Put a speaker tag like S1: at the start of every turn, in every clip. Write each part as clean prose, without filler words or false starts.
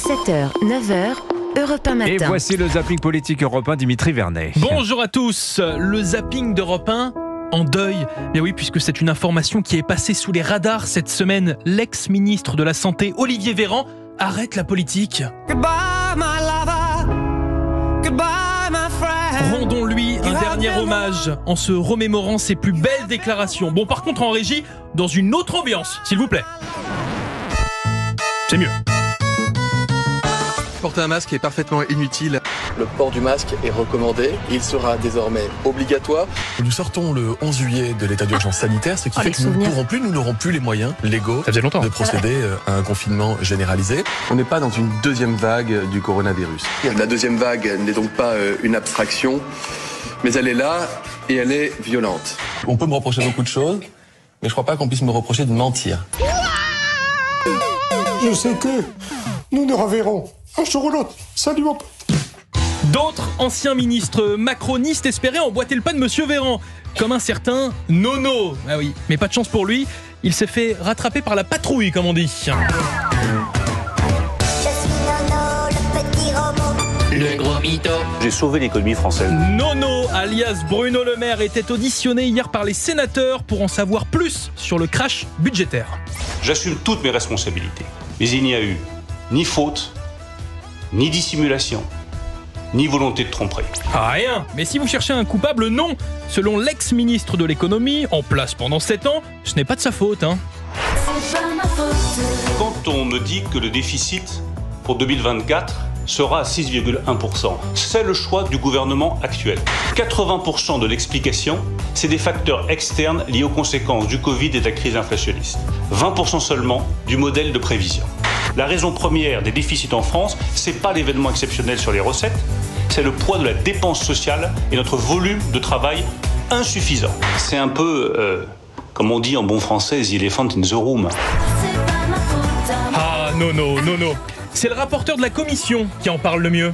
S1: 7h, 9h, Europe 1 matin.
S2: Et voici le zapping politique européen, Dimitri Vernet.
S3: Bonjour à tous, le zapping d'Europe 1 en deuil. Bien oui, puisque c'est une information qui est passée sous les radars cette semaine. L'ex-ministre de la Santé, Olivier Véran, arrête la politique. Rendons-lui un dernier hommage en se remémorant ses plus belles déclarations. Bon, par contre, en régie, dans une autre ambiance, s'il vous plaît. C'est mieux.
S4: Porter un masque est parfaitement inutile.
S5: Le port du masque est recommandé, il sera désormais obligatoire.
S4: Nous sortons le 11 juillet de l'état d'urgence sanitaire, ce qui fait que nous n'aurons plus les moyens légaux de procéder à un confinement généralisé.
S5: On n'est pas dans une deuxième vague du coronavirus. La deuxième vague n'est donc pas une abstraction, mais elle est là et elle est violente.
S4: On peut me reprocher beaucoup de choses, mais je crois pas qu'on puisse me reprocher de mentir.
S6: Je sais que nous nous reverrons un jour ou l'autre. Salut mon pote.
S3: D'autres anciens ministres macronistes espéraient emboîter le pas de Monsieur Véran, comme un certain Nono. Ah oui, mais pas de chance pour lui, il s'est fait rattraper par la patrouille, comme on dit.
S7: Le gros mytho. J'ai sauvé l'économie française.
S3: Nono, alias Bruno Le Maire, était auditionné hier par les sénateurs pour en savoir plus sur le crash budgétaire.
S8: J'assume toutes mes responsabilités, mais il n'y a eu ni faute, ni dissimulation, ni volonté de tromperie.
S3: Rien. Mais si vous cherchez un coupable, non. Selon l'ex-ministre de l'économie, en place pendant 7 ans, ce n'est pas de sa faute.
S8: Quand on me dit que le déficit pour 2024 sera à 6,1%, c'est le choix du gouvernement actuel. 80% de l'explication, c'est des facteurs externes liés aux conséquences du Covid et de la crise inflationniste. 20% seulement du modèle de prévision. La raison première des déficits en France, c'est pas l'événement exceptionnel sur les recettes, c'est le poids de la dépense sociale et notre volume de travail insuffisant. C'est un peu, comme on dit en bon français, the elephant in the room.
S3: Ah, non. C'est le rapporteur de la commission qui en parle le mieux.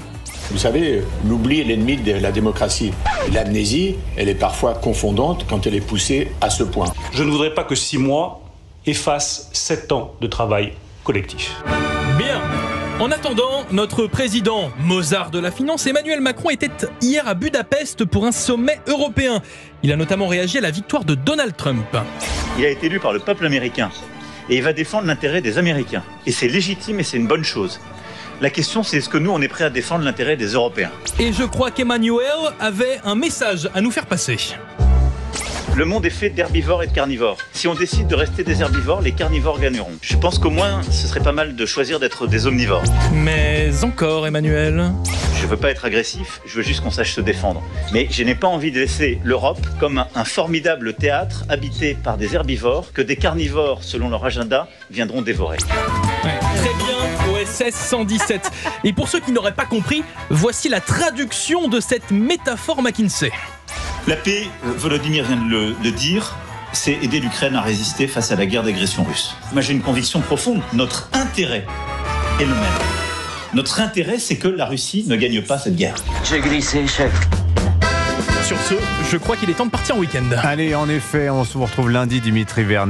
S9: Vous savez, l'oubli est l'ennemi de la démocratie. L'amnésie, elle est parfois confondante quand elle est poussée à ce point.
S8: Je ne voudrais pas que 6 mois effacent 7 ans de travail collectif.
S3: Bien. En attendant, notre président, Mozart de la finance, Emmanuel Macron, était hier à Budapest pour un sommet européen. Il a notamment réagi à la victoire de Donald Trump.
S10: Il a été élu par le peuple américain et il va défendre l'intérêt des Américains. Et c'est légitime et c'est une bonne chose. La question, c'est est-ce que nous, on est prêt à défendre l'intérêt des Européens ?
S3: Et je crois qu'Emmanuel avait un message à nous faire passer.
S10: Le monde est fait d'herbivores et de carnivores. Si on décide de rester des herbivores, les carnivores gagneront. Je pense qu'au moins, ce serait pas mal de choisir d'être des omnivores.
S3: Mais encore, Emmanuel.
S10: Je veux pas être agressif, je veux juste qu'on sache se défendre. Mais je n'ai pas envie de laisser l'Europe comme un formidable théâtre habité par des herbivores que des carnivores, selon leur agenda, viendront dévorer.
S3: Ouais, très bien, OSS 117. Et pour ceux qui n'auraient pas compris, voici la traduction de cette métaphore McKinsey.
S10: La paix, Volodymyr vient de le dire, c'est aider l'Ukraine à résister face à la guerre d'agression russe. Moi j'ai une conviction profonde, notre intérêt est le même. Notre intérêt, c'est que la Russie ne gagne pas cette guerre.
S7: J'ai glissé, chef.
S3: Sur ce, je crois qu'il est temps de partir en week-end.
S2: Allez, en effet, on se retrouve lundi, Dimitri Vernet.